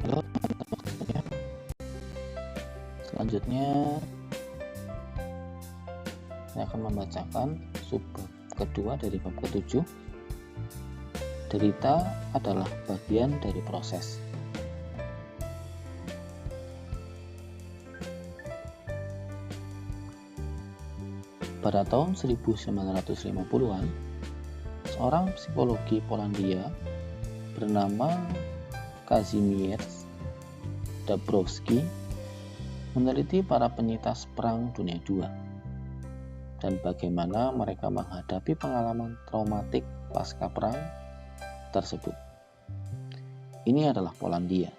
Halo teman-teman, selanjutnya saya akan membacakan subbab kedua dari bab ke-7. Derita adalah bagian dari proses. Pada tahun 1950-an, seorang psikologi Polandia bernama Kazimierz Dabrowski meneliti para penyintas Perang Dunia II dan bagaimana mereka menghadapi pengalaman traumatik pasca perang tersebut. Ini adalah Polandia.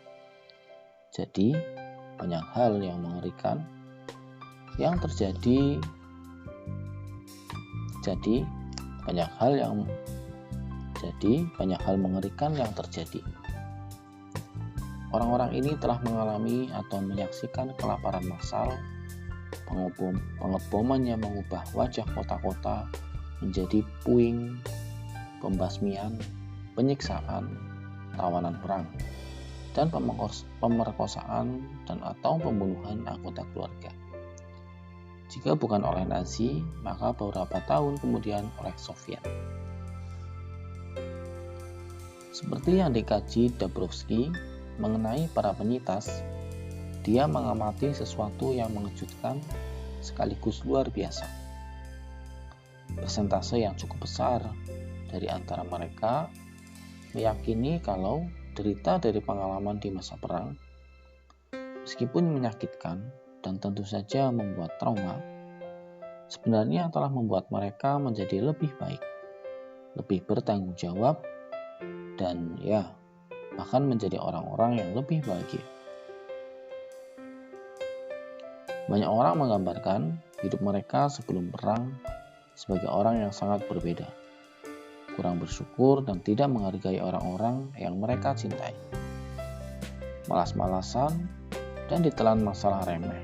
Jadi, banyak hal yang mengerikan yang terjadi. Banyak hal mengerikan yang terjadi. Orang-orang ini telah mengalami atau menyaksikan kelaparan massal, pengeboman yang mengubah wajah kota-kota menjadi puing, pembasmian, penyiksaan, tawanan perang, dan pemerkosaan dan atau pembunuhan anggota keluarga. Jika bukan oleh Nazi, maka beberapa tahun kemudian oleh Soviet. Seperti yang dikaji Dabrowski mengenai para penyintas, dia mengamati sesuatu yang mengejutkan sekaligus luar biasa. Persentase yang cukup besar dari antara mereka meyakini kalau derita dari pengalaman di masa perang, meskipun menyakitkan dan tentu saja membuat trauma, sebenarnya telah membuat mereka menjadi lebih baik, lebih bertanggung jawab, dan bahkan menjadi orang-orang yang lebih bahagia. Banyak orang menggambarkan hidup mereka sebelum perang sebagai orang yang sangat berbeda, kurang bersyukur dan tidak menghargai orang-orang yang mereka cintai, malas-malasan dan ditelan masalah remeh,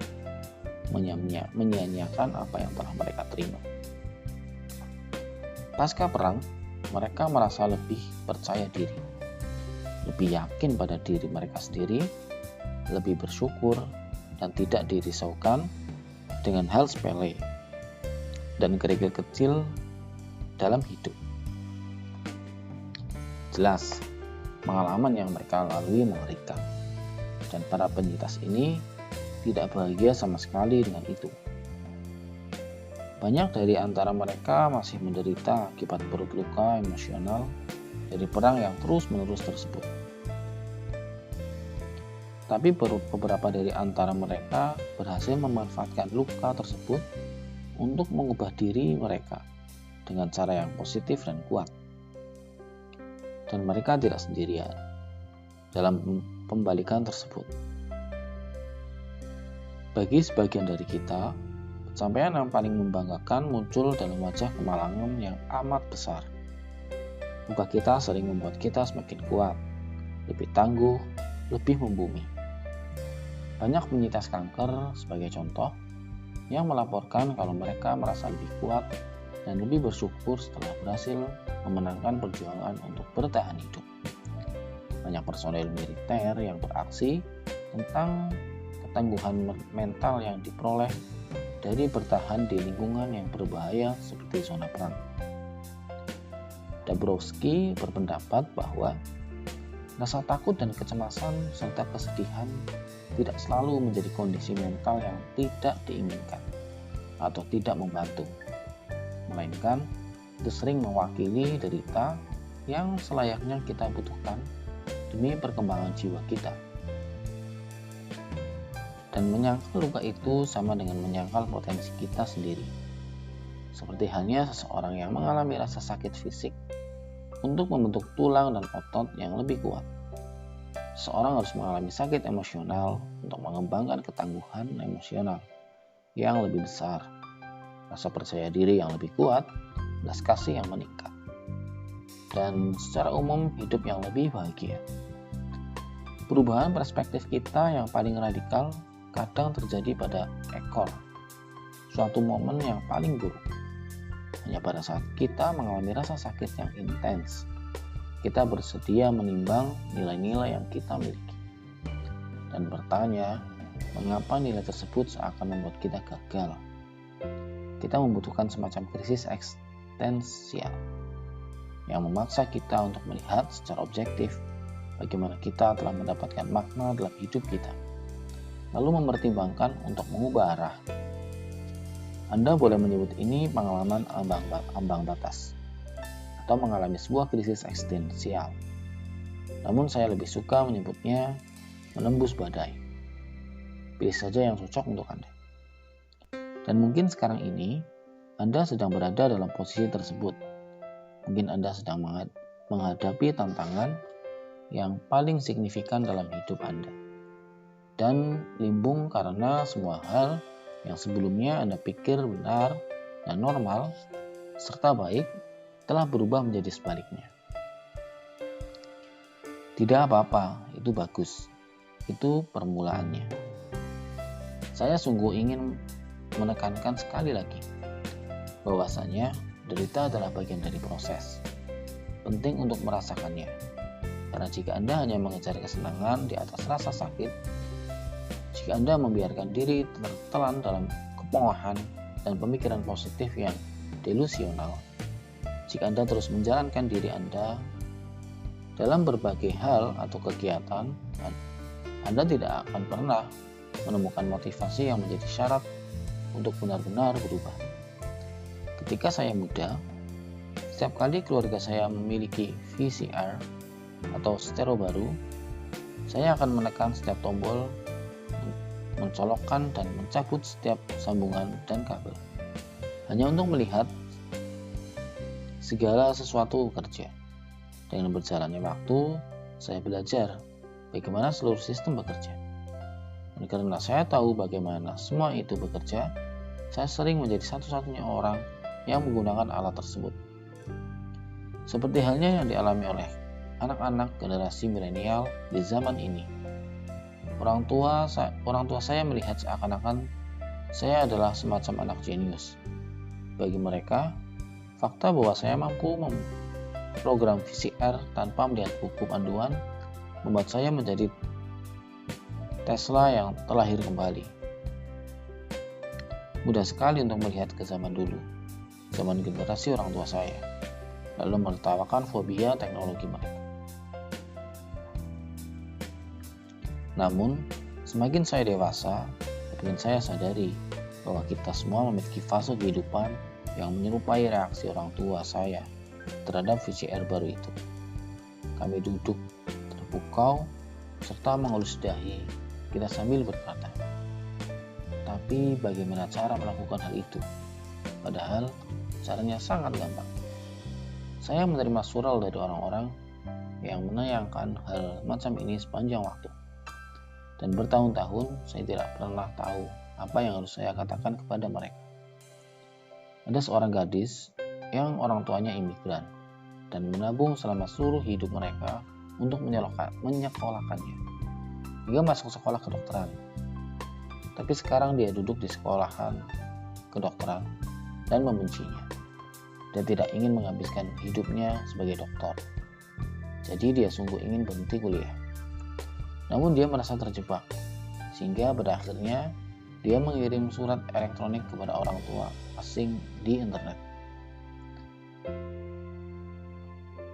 menyia-nyiakan apa yang telah mereka terima. Pasca perang, mereka merasa lebih percaya diri, lebih yakin pada diri mereka sendiri, lebih bersyukur dan tidak dirisaukan dengan hal sepele dan kerikil kecil dalam hidup. Jelas, pengalaman yang mereka lalui mengerikan, dan para penyintas ini tidak bahagia sama sekali dengan itu. Banyak dari antara mereka masih menderita akibat perut luka emosional dari perang yang terus-menerus tersebut. Tapi beberapa dari antara mereka berhasil memanfaatkan luka tersebut untuk mengubah diri mereka dengan cara yang positif dan kuat. Dan mereka tidak sendirian dalam pembalikan tersebut. Bagi sebagian dari kita, pencapaian yang paling membanggakan muncul dalam wajah kemalangan yang amat besar. Muka kita sering membuat kita semakin kuat, lebih tangguh, lebih membumi. Banyak penyintas kanker sebagai contoh yang melaporkan kalau mereka merasa lebih kuat dan lebih bersyukur setelah berhasil memenangkan perjuangan untuk bertahan hidup. Banyak personel militer yang beraksi tentang ketangguhan mental yang diperoleh dari bertahan di lingkungan yang berbahaya seperti zona perang. Dabrowski berpendapat bahwa rasa takut dan kecemasan serta kesedihan tidak selalu menjadi kondisi mental yang tidak diinginkan atau tidak membantu, melainkan itu sering mewakili derita yang selayaknya kita butuhkan demi perkembangan jiwa kita. Dan menyangkal luka itu sama dengan menyangkal potensi kita sendiri. Seperti halnya seseorang yang mengalami rasa sakit fisik untuk membentuk tulang dan otot yang lebih kuat. Seseorang harus mengalami sakit emosional untuk mengembangkan ketangguhan emosional yang lebih besar, rasa percaya diri yang lebih kuat, belas kasih yang meningkat, dan secara umum hidup yang lebih bahagia. Perubahan perspektif kita yang paling radikal kadang terjadi pada ekor, suatu momen yang paling buruk. Hanya pada saat kita mengalami rasa sakit yang intens, kita bersedia menimbang nilai-nilai yang kita miliki. dan bertanya mengapa nilai tersebut seakan membuat kita gagal. Kita membutuhkan semacam krisis eksistensial yang memaksa kita untuk melihat secara objektif bagaimana kita telah mendapatkan makna dalam hidup kita, lalu mempertimbangkan untuk mengubah arah. Anda boleh menyebut ini pengalaman ambang batas atau mengalami sebuah krisis eksistensial. Namun saya lebih suka menyebutnya menembus badai. Pilih saja yang cocok untuk Anda. Dan mungkin sekarang ini Anda sedang berada dalam posisi tersebut. Mungkin Anda sedang menghadapi tantangan yang paling signifikan dalam hidup Anda. Dan limbung karena semua hal yang sebelumnya Anda pikir benar dan normal serta baik telah berubah menjadi sebaliknya. Tidak apa-apa, itu bagus. Itu permulaannya. Saya sungguh ingin menekankan sekali lagi bahwasanya derita adalah bagian dari proses. Penting untuk merasakannya. Karena jika Anda hanya mengejar kesenangan di atas rasa sakit, jika Anda membiarkan diri tertelan dalam kepongahan dan pemikiran positif yang delusional, jika Anda terus menjalankan diri Anda dalam berbagai hal atau kegiatan, Anda tidak akan pernah menemukan motivasi yang menjadi syarat untuk benar-benar berubah. Ketika saya muda, setiap kali keluarga saya memiliki VCR atau stereo baru, saya akan menekan setiap tombol, mencolokkan dan mencabut setiap sambungan dan kabel, hanya untuk melihat segala sesuatu bekerja. Dengan berjalannya waktu, saya belajar bagaimana seluruh sistem bekerja. Dan karena saya tahu bagaimana semua itu bekerja, saya sering menjadi satu-satunya orang yang menggunakan alat tersebut. Seperti halnya yang dialami oleh anak-anak generasi milenial di zaman ini. Orang tua saya melihat seakan-akan saya adalah semacam anak jenius. Bagi mereka, fakta bahwa saya mampu program VCR tanpa melihat buku panduan membuat saya menjadi Tesla yang terlahir kembali. Mudah sekali untuk melihat ke zaman dulu, zaman generasi orang tua saya, lalu menertawakan fobia teknologi mereka. Namun, semakin saya dewasa, semakin saya sadari bahwa kita semua memiliki fase kehidupan yang menyerupai reaksi orang tua saya terhadap VCR baru itu. Kami duduk terpukau serta mengelus dahi kita sambil berkata, tapi bagaimana cara melakukan hal itu? Padahal caranya sangat gampang. Saya menerima surel dari orang-orang yang menayangkan hal macam ini sepanjang waktu. Dan bertahun-tahun saya tidak pernah tahu apa yang harus saya katakan kepada mereka. Ada seorang gadis yang orang tuanya imigran dan menabung selama seluruh hidup mereka untuk menyekolahkannya hingga masuk sekolah kedokteran. Tapi sekarang dia duduk di sekolahan kedokteran dan membencinya. Dia tidak ingin menghabiskan hidupnya sebagai dokter. Jadi dia sungguh ingin berhenti kuliah. Namun dia merasa terjebak, sehingga pada akhirnya dia mengirim surat elektronik kepada orang tua asing di internet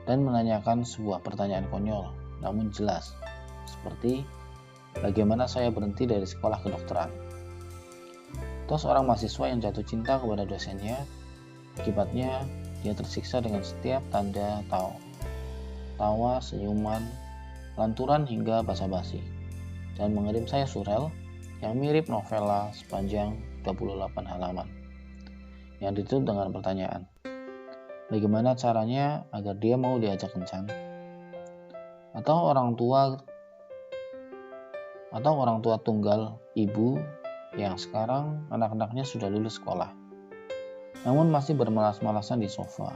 dan menanyakan sebuah pertanyaan konyol namun jelas, seperti bagaimana saya berhenti dari sekolah kedokteran. Atau seorang mahasiswa yang jatuh cinta kepada dosennya, akibatnya dia tersiksa dengan setiap tanda tawa, senyuman, lanturan hingga basa-basi, dan mengirim saya surel yang mirip novela sepanjang 28 halaman yang ditutup dengan pertanyaan, bagaimana caranya agar dia mau diajak kencan? Atau orang tua tunggal ibu yang sekarang anak-anaknya sudah lulus sekolah, namun masih bermalas-malasan di sofa,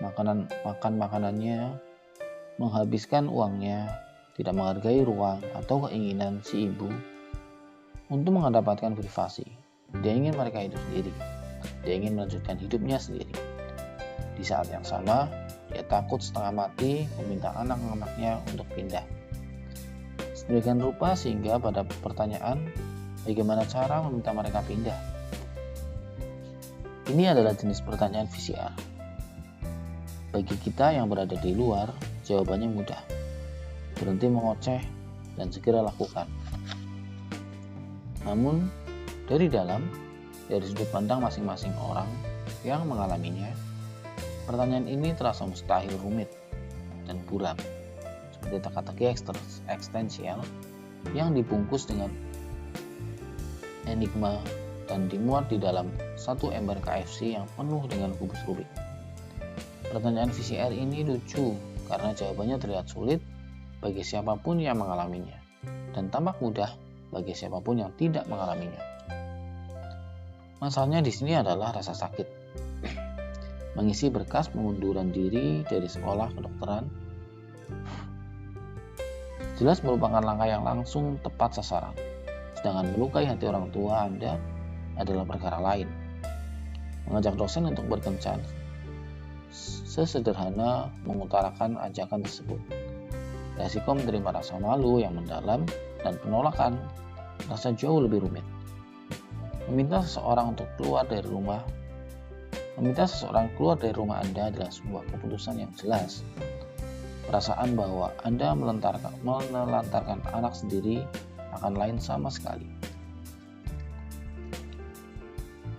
makan makanannya, menghabiskan uangnya, tidak menghargai ruang atau keinginan si ibu untuk mendapatkan privasi. Dia ingin mereka hidup sendiri. Dia ingin melanjutkan hidupnya sendiri. Di saat yang sama, dia takut setengah mati meminta anak-anaknya untuk pindah. Sedemikian rupa sehingga pada pertanyaan bagaimana cara meminta mereka pindah. Ini adalah jenis pertanyaan VCR. Bagi kita yang berada di luar, jawabannya mudah. Berhenti mengoceh dan segera lakukan. Namun, dari dalam, dari sudut pandang masing-masing orang yang mengalaminya, pertanyaan ini terasa mustahil rumit dan buram, seperti teka-teki eksistensial yang dibungkus dengan enigma dan dimuat di dalam satu ember KFC yang penuh dengan kubus Rubik. Pertanyaan VCR ini lucu karena jawabannya terlihat sulit bagi siapapun yang mengalaminya dan tampak mudah bagi siapapun yang tidak mengalaminya. Masalahnya di sini adalah rasa sakit. Mengisi berkas pengunduran diri dari sekolah kedokteran jelas merupakan langkah yang langsung tepat sasaran. Sedangkan melukai hati orang tua Anda adalah perkara lain. Mengajak dosen untuk berkencan sesederhana mengutarakan ajakan tersebut. Resiko menerima rasa malu yang mendalam dan penolakan rasa jauh lebih rumit. Meminta seseorang keluar dari rumah Anda adalah sebuah keputusan yang jelas. Perasaan bahwa Anda menelantarkan anak sendiri akan lain sama sekali.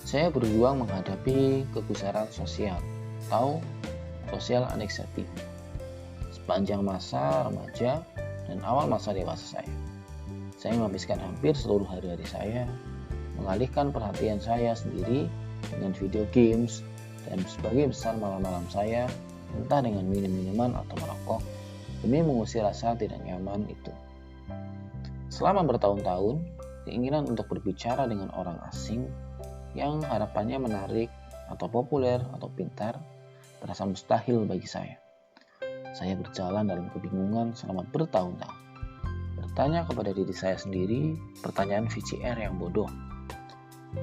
Saya berjuang menghadapi kegusaran sosial atau social anxiety sepanjang masa remaja dan awal masa dewasa saya. Saya menghabiskan hampir seluruh hari-hari saya mengalihkan perhatian saya sendiri dengan video games dan sebagai besar malam-malam saya entah dengan minum-minuman atau merokok demi mengusir rasa tidak nyaman itu. Selama bertahun-tahun, keinginan untuk berbicara dengan orang asing yang harapannya menarik atau populer atau pintar terasa mustahil bagi saya. Saya berjalan dalam kebingungan selama bertahun-tahun. Bertanya kepada diri saya sendiri pertanyaan VCR yang bodoh.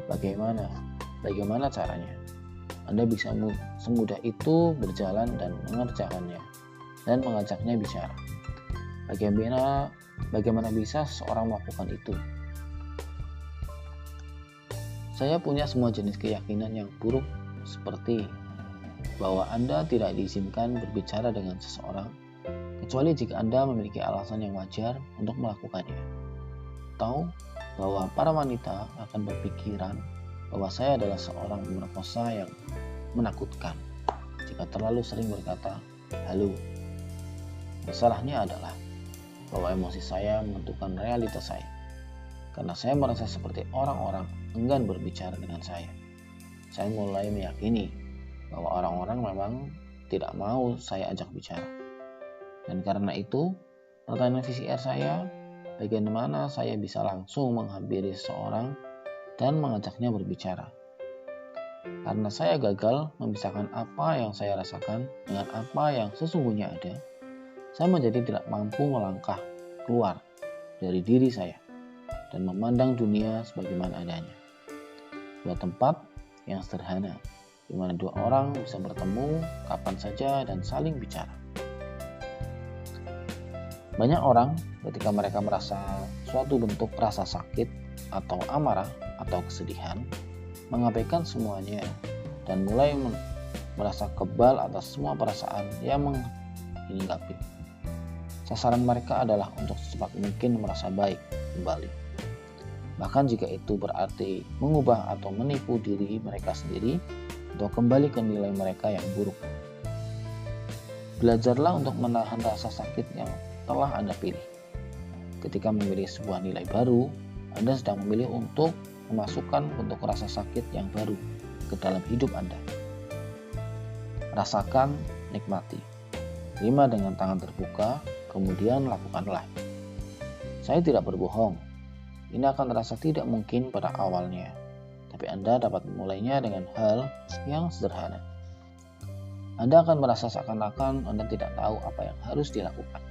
Bagaimana caranya? Anda bisa semudah itu berjalan dan mengerjakannya dan mengajaknya bicara. Bagaimana bisa seseorang melakukan itu? Saya punya semua jenis keyakinan yang buruk seperti bahwa Anda tidak diizinkan berbicara dengan seseorang kecuali jika Anda memiliki alasan yang wajar untuk melakukannya. Atau bahwa para wanita akan berpikiran bahwa saya adalah seorang pemerkosa yang menakutkan jika terlalu sering berkata halo. Masalahnya adalah bahwa emosi saya menentukan realitas saya, karena saya merasa seperti orang-orang enggan berbicara dengan saya. Saya mulai meyakini bahwa orang-orang memang tidak mau saya ajak bicara. Dan karena itu, pertanyaan VCR saya, bagaimana saya bisa langsung menghampiri seseorang dan mengajaknya berbicara? Karena saya gagal memisahkan apa yang saya rasakan dengan apa yang sesungguhnya ada, saya menjadi tidak mampu melangkah keluar dari diri saya dan memandang dunia sebagaimana adanya. Dua tempat yang sederhana, di mana dua orang bisa bertemu kapan saja dan saling bicara. Banyak orang ketika mereka merasa suatu bentuk rasa sakit atau amarah atau kesedihan, mengabaikan semuanya dan mulai merasa kebal atas semua perasaan yang menghinggapi. Sasaran mereka adalah untuk secepat mungkin merasa baik kembali. Bahkan jika itu berarti mengubah atau menipu diri mereka sendiri atau kembali ke nilai mereka yang buruk. Belajarlah untuk menahan rasa sakit yang telah Anda pilih. Ketika memilih sebuah nilai baru, Anda sedang memilih untuk memasukkan bentuk rasa sakit yang baru ke dalam hidup Anda. Rasakan, nikmati. Terima dengan tangan terbuka, kemudian lakukanlah. Saya tidak berbohong. Ini akan terasa tidak mungkin pada awalnya, tapi Anda dapat memulainya dengan hal yang sederhana. Anda akan merasa seakan-akan Anda tidak tahu apa yang harus dilakukan.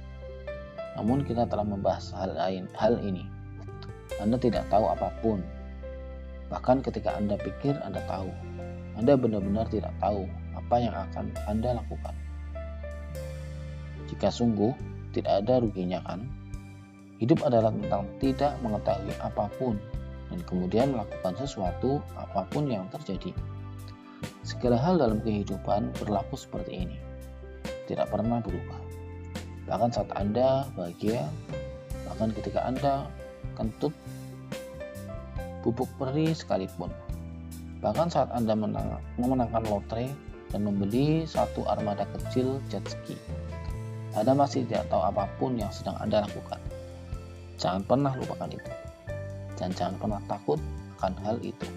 Namun kita telah membahas hal ini. Anda tidak tahu apapun. Bahkan ketika Anda pikir Anda tahu, Anda benar-benar tidak tahu apa yang akan Anda lakukan. Jika sungguh tidak ada ruginya kan? Hidup adalah tentang tidak mengetahui apapun dan kemudian melakukan sesuatu apapun yang terjadi. Segala hal dalam kehidupan berlaku seperti ini, tidak pernah berubah. Bahkan saat Anda bahagia, bahkan ketika Anda kentut bubuk peri sekalipun, bahkan saat Anda memenangkan lotre dan membeli satu armada kecil jet ski, Anda masih tidak tahu apapun yang sedang Anda lakukan. Jangan pernah lupakan itu, dan jangan pernah takut akan hal itu.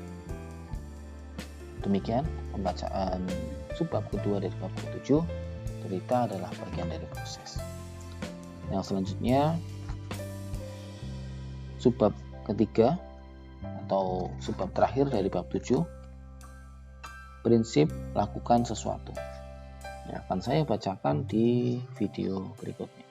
Demikian pembacaan subbab kedua dari bab ke-7. Cerita adalah bagian dari proses. Yang selanjutnya, subbab ketiga atau subbab terakhir dari bab 7, prinsip lakukan sesuatu, yang akan saya bacakan di video berikutnya.